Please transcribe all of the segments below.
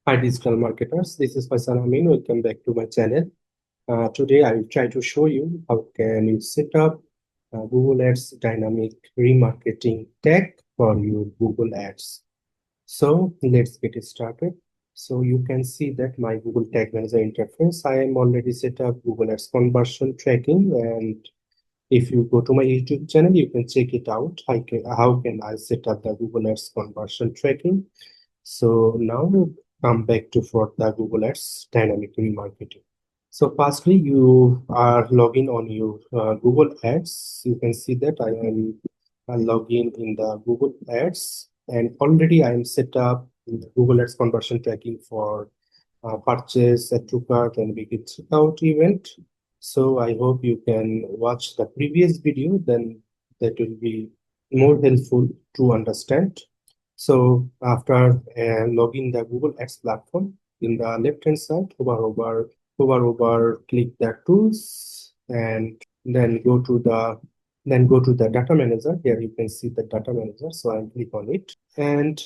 Hi digital marketers, this is Faisal Amin. Welcome back to my channel. Today I will try to show you how can you set up Google Ads Dynamic Remarketing tag for your Google Ads. So let's get started. So you can see that my Google Tag Manager interface, I am already set up Google Ads conversion tracking, and if you go to my YouTube channel, you can check it out. How can I set up the Google Ads conversion tracking? So now we come back to for the Google Ads Dynamic Remarketing. So firstly, you are logging on your Google Ads. You can see that I am logging in the Google Ads, and already I am set up in the Google Ads conversion tracking for purchase, add to cart, and begin checkout event. So I hope you can watch the previous video, then that will be more helpful to understand. So after logging the Google Ads platform, in the left hand side, hover over, click the tools, and then go to the data manager. Here you can see the data manager. So I'll click on it. And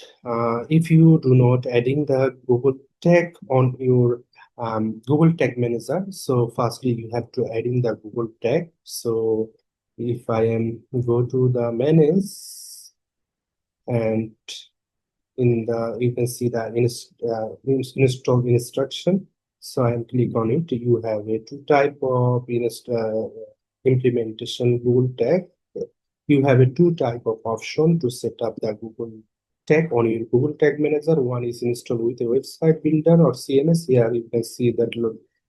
if you do not adding the Google tag on your Google Tag Manager, so firstly you have to add in the Google tag. So if I am go to the manage, and in the you can see the install instruction. So I click on it. You have a two type of implementation Google tag. You have a two type of option to set up the Google tag on your Google Tag Manager. One is installed with a website builder or CMS. Here you can see that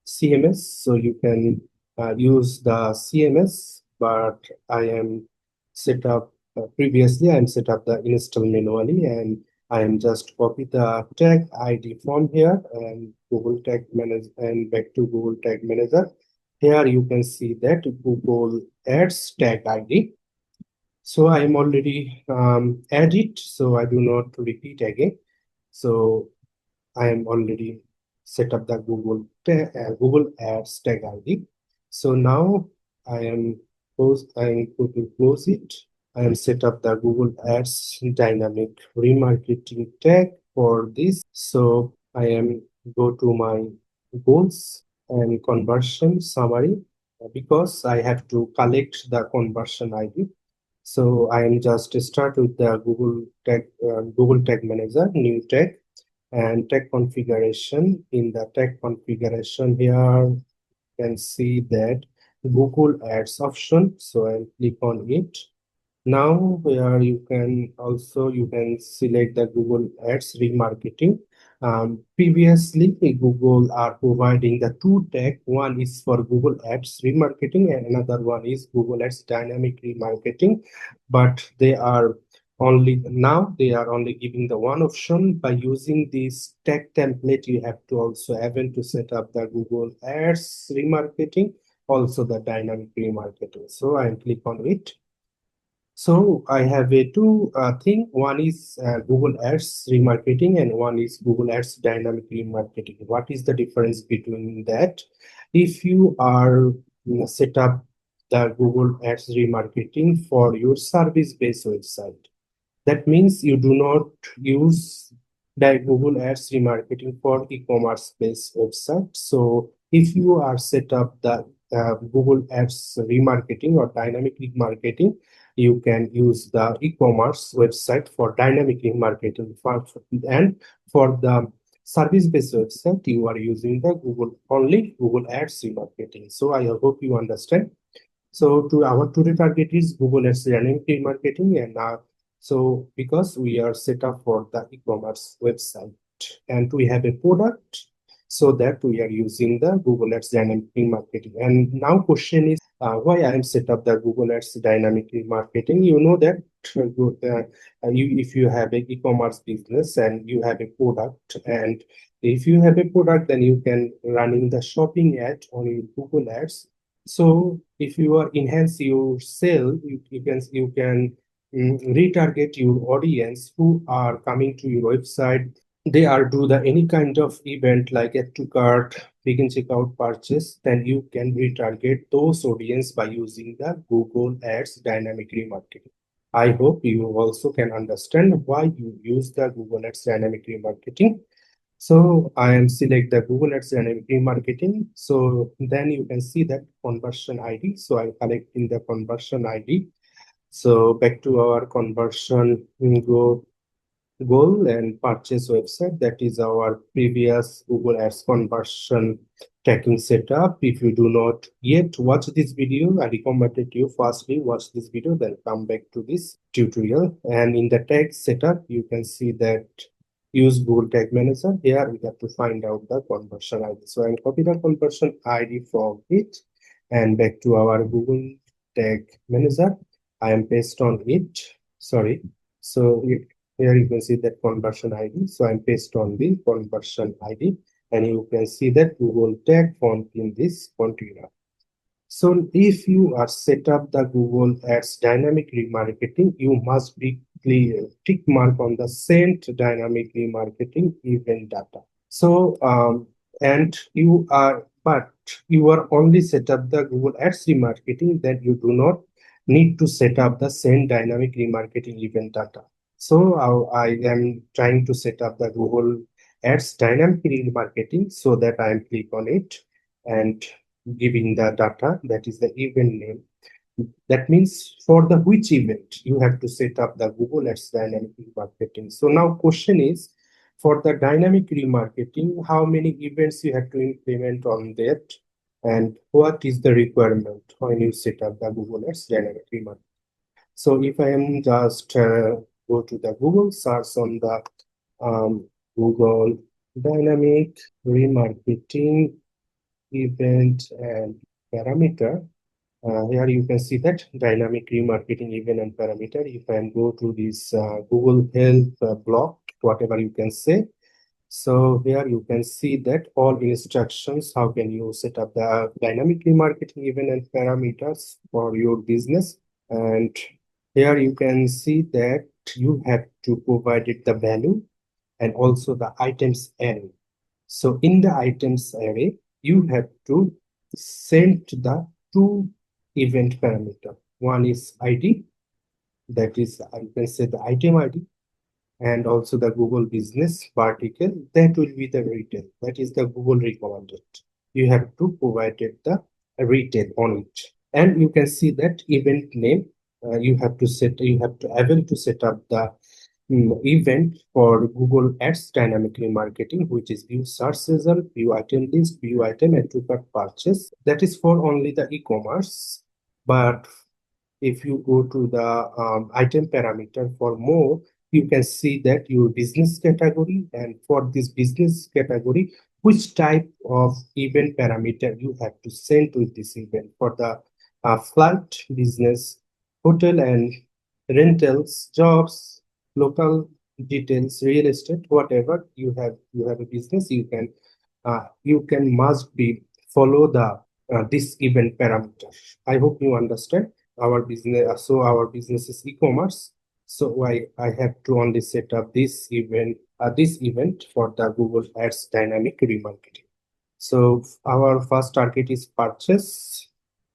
CMS. So you can use the CMS, but I am set up previously. I am set up the install manually, and I am just copy the tag ID from here and Google Tag Manager and back to Google Tag Manager. Here you can see that Google Ads tag ID. So I am already add it, so I do not repeat again. So I am already set up the Google Ads tag ID. So now I am going to close it. I am set up the Google Ads Dynamic Remarketing tag for this. So I am go to my goals and conversion summary because I have to collect the conversion ID. So I am just start with the Google Tag Manager, new tag, and tag configuration. In the tag configuration here, you can see that Google Ads option. So I'll click on it. Now where you can select the Google Ads remarketing. Previously, Google are providing the two tag. One is for Google Ads remarketing and another one is Google Ads Dynamic Remarketing. But they are only giving the one option. By using this tag template, you have to also able to set up the Google Ads remarketing, also the dynamic remarketing. So I click on it. So I have a two thing. One is Google Ads remarketing and one is Google Ads dynamic remarketing. What is the difference between that? If you are set up the Google Ads remarketing for your service-based website, that means you do not use the Google Ads remarketing for e-commerce based website. So if you are set up the Google Ads remarketing or dynamic remarketing, you can use the e-commerce website for dynamic remarketing. And for the service-based website, you are using the Google Ads remarketing. So I hope you understand. So to our today target is Google Ads dynamic remarketing, and so because we are set up for the e-commerce website and we have a product, so that we are using the Google Ads dynamic remarketing. And now question is why I am set up the Google Ads dynamic remarketing. You know that if you have a e-commerce business and you have a product, and if you have a product, then you can running the shopping ad on your Google Ads. So if you are enhance your sale, you can retarget your audience who are coming to your website. They are do the any kind of event like add to cart, begin checkout, purchase. Then you can retarget those audience by using the Google Ads dynamic remarketing. I hope you also can understand why you use the Google Ads dynamic remarketing. So I am select the Google Ads Dynamic Remarketing. So then you can see that conversion ID. So I'm collecting the conversion ID. So back to our conversion goal and purchase website. That is our previous Google Ads conversion tracking setup. If you do not yet watch this video, I recommended you firstly watch this video, then come back to this tutorial. And in the tag setup, you can see that use Google Tag Manager. Here we have to find out the conversion ID. So I'll copy the conversion ID from it and back to our Google Tag Manager. I am paste on it. Sorry. So here you can see that conversion ID. So I'm paste on the conversion ID, and you can see that Google tag font in this container. So if you are set up the Google Ads Dynamic Remarketing, you must be clear tick mark on the sent dynamic remarketing event data. So but you are only set up the Google Ads remarketing, then you do not need to set up the send dynamic remarketing event data. So I am trying to set up the Google Ads Dynamic Remarketing, so that I am click on it and giving the data, that is the event name. That means for the which event you have to set up the Google Ads Dynamic Remarketing. So now question is, for the dynamic remarketing, how many events you have to implement on that, and what is the requirement when you set up the Google Ads Dynamic Remarketing? So if I am just go to the Google, search on the Google Dynamic Remarketing event and parameter. Here you can see that dynamic remarketing event and parameter. If I go to this Google Help block, whatever you can say. So here you can see that all instructions, how can you set up the dynamic remarketing event and parameters for your business. And here you can see that you have to provide it the value and also the items array. So in the items array, you have to send the two event parameter. One is ID, that is, I can say the item ID, and also the Google business vertical, that will be the retail. That is the Google recommended. You have to provide it the retail on it. And you can see that event name, you have to able to set up the event for Google Ads Dynamic Remarketing, which is view search result, view item list, view item, and to cart purchase. That is for only the e-commerce. But if you go to the item parameter for more, you can see that your business category, and for this business category, which type of event parameter you have to send with this event. For the flight, business, hotel and rentals, jobs, local details, real estate, whatever you have a business, you can must be follow the this event parameter. I hope you understand. Our business, so our business is e-commerce, so I have to only set up this event for the Google Ads Dynamic Remarketing. So our first target is purchase,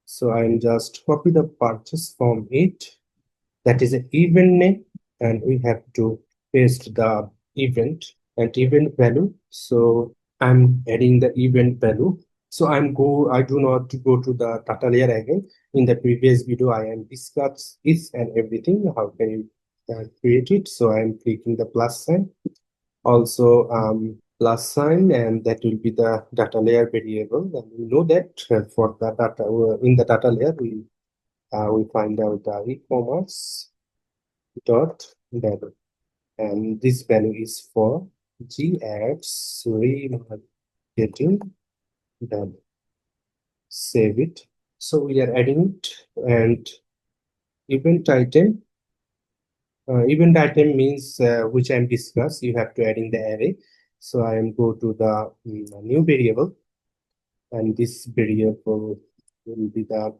so I'm just copy the purchase from it. That is an event name, and we have to paste the event and event value. So I'm adding the event value. So I do not go to the data layer again. In the previous video, I am discussed this and everything. How can you create it? So I'm clicking the plus sign. Also plus sign, and that will be the data layer variable. And we know that for the data in the data layer, we find out the e-commerce dot value, and this value is for GX remarketing value. Save it. So we are adding it, and event item. Event item means which I'm discussed. You have to add in the array. So I am go to the new variable, and this variable will be the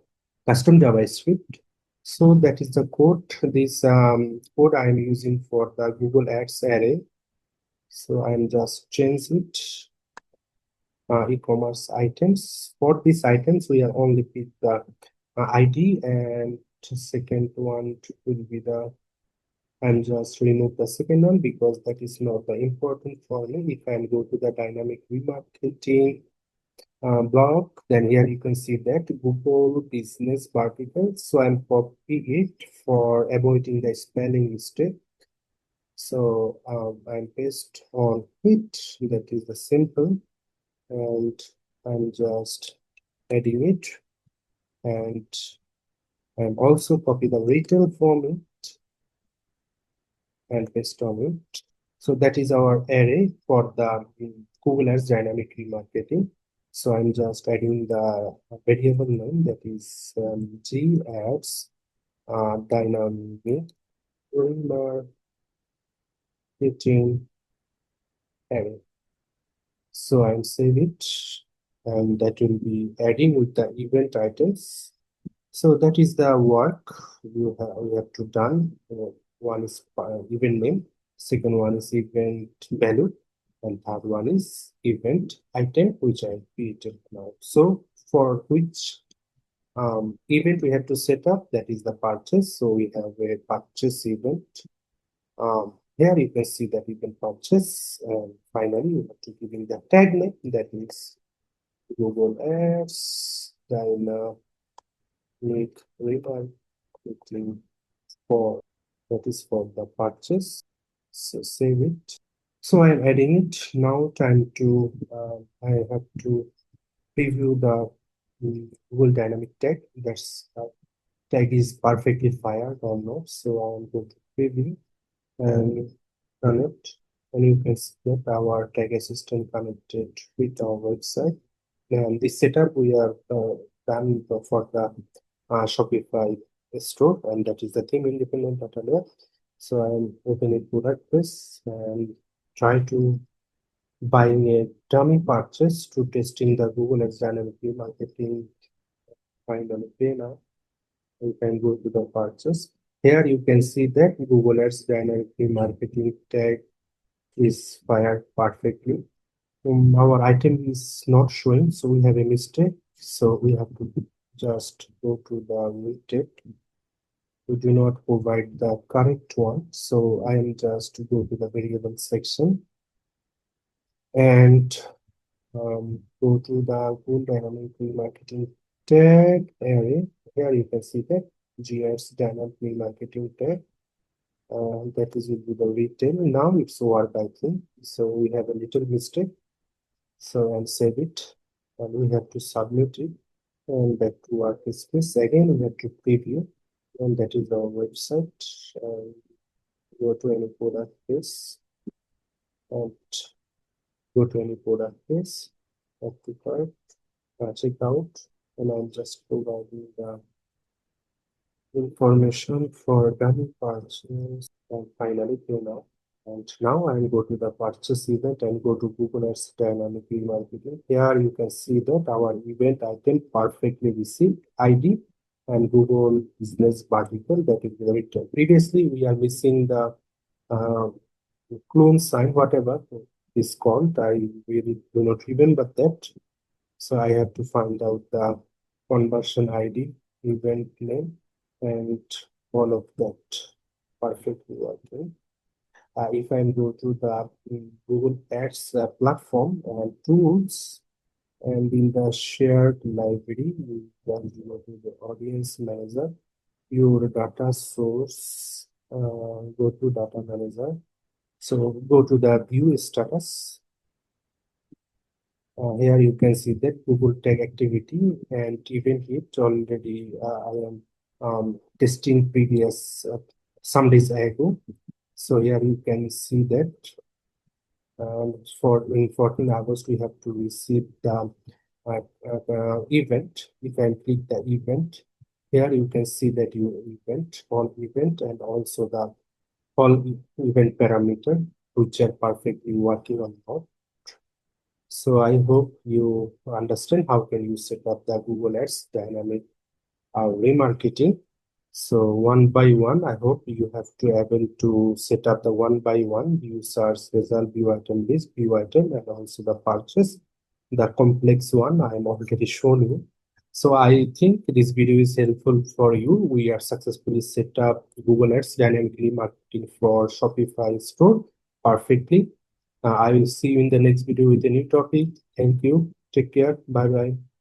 custom JavaScript. So that is the code. This code I am using for the Google Ads array. So I'm just change it. E-commerce items. For these items, we are only pick the ID, and second one will be the and just remove the second one because that is not the important for me. If I go to the dynamic remarketing block, then here you can see that Google business vertical. So I'm copying it for avoiding the spelling mistake. So I'm paste on it. That is the simple, and I'm just adding it, and I'm also copy the retail from it and paste on it. So that is our array for the Google Ads Dynamic Remarketing. So I'm just adding the variable name, that is G Ads Dynamic Remarketing array. So I'll save it, and that will be adding with the event items. So that is the work we have to done. One is event name, second one is event value, and third one is event item, which I created now. So for which event we have to set up, that is the purchase. So we have a purchase event. Here you can see that you can purchase, and finally you have to give in the tag name, that is Google Ads Dynamic Remarketing for, that is for the purchase. So save it. So I'm adding it now. Time to I have to preview the Google Dynamic tag. That's tag is perfectly fired or not. So I'm going to preview and run it, and you can see that our tag assistant connected with our website. And this setup we are done for the Shopify store, and that is the theme independent data layer. So I'm opening WordPress and try to buying a dummy purchase to testing the Google Ads Dynamic Remarketing. Find on a pay now. You can go to the purchase. Here you can see that Google Ads Dynamic Remarketing tag is fired perfectly. Our item is not showing, so we have a mistake. So we have to just go to the mistake. We do not provide the correct one. So I am just go to the variable section and go to the Google Dynamic Remarketing tag area. Here you can see that GS Dynamic Remarketing tag. That is will be the retail. Now it's work, I think. So we have a little mistake. So I'll save it, and we have to submit it, and back to workspace. Again, we have to preview, and that is our website. Go to any product page, and go to any product page, check out, and I'm just providing the information for dummy purchase, and finally pay now. And now I'll go to the purchase event and go to Google Ads Dynamic Remarketing. Here you can see that our event item perfectly received ID and Google Business vertical, that is the return. Previously we are missing the clone sign, whatever is called. I really do not remember that. So I have to find out the conversion ID, event name, and all of that perfectly working. If I go to the Google Ads platform and tools, and in the shared library, you can go to the audience manager, your data source, go to data manager. So go to the view status. Here you can see that Google tag activity and event hit already. I am testing previous some days ago. So here you can see that for in 14 August we have to receive the event. If I click the event, here you can see that your event, all event, and also the all event parameter, which are perfectly working on top. So I hope you understand how can you set up the Google Ads Dynamic Remarketing. So one by one, I hope you have to able to set up the one by one view search result, view item list, view item, and also the purchase. The complex one I am already shown you. So I think this video is helpful for you. We have successfully set up Google Ads Dynamic Remarketing for Shopify store perfectly. I will see you in the next video with a new topic. Thank you. Take care. Bye bye.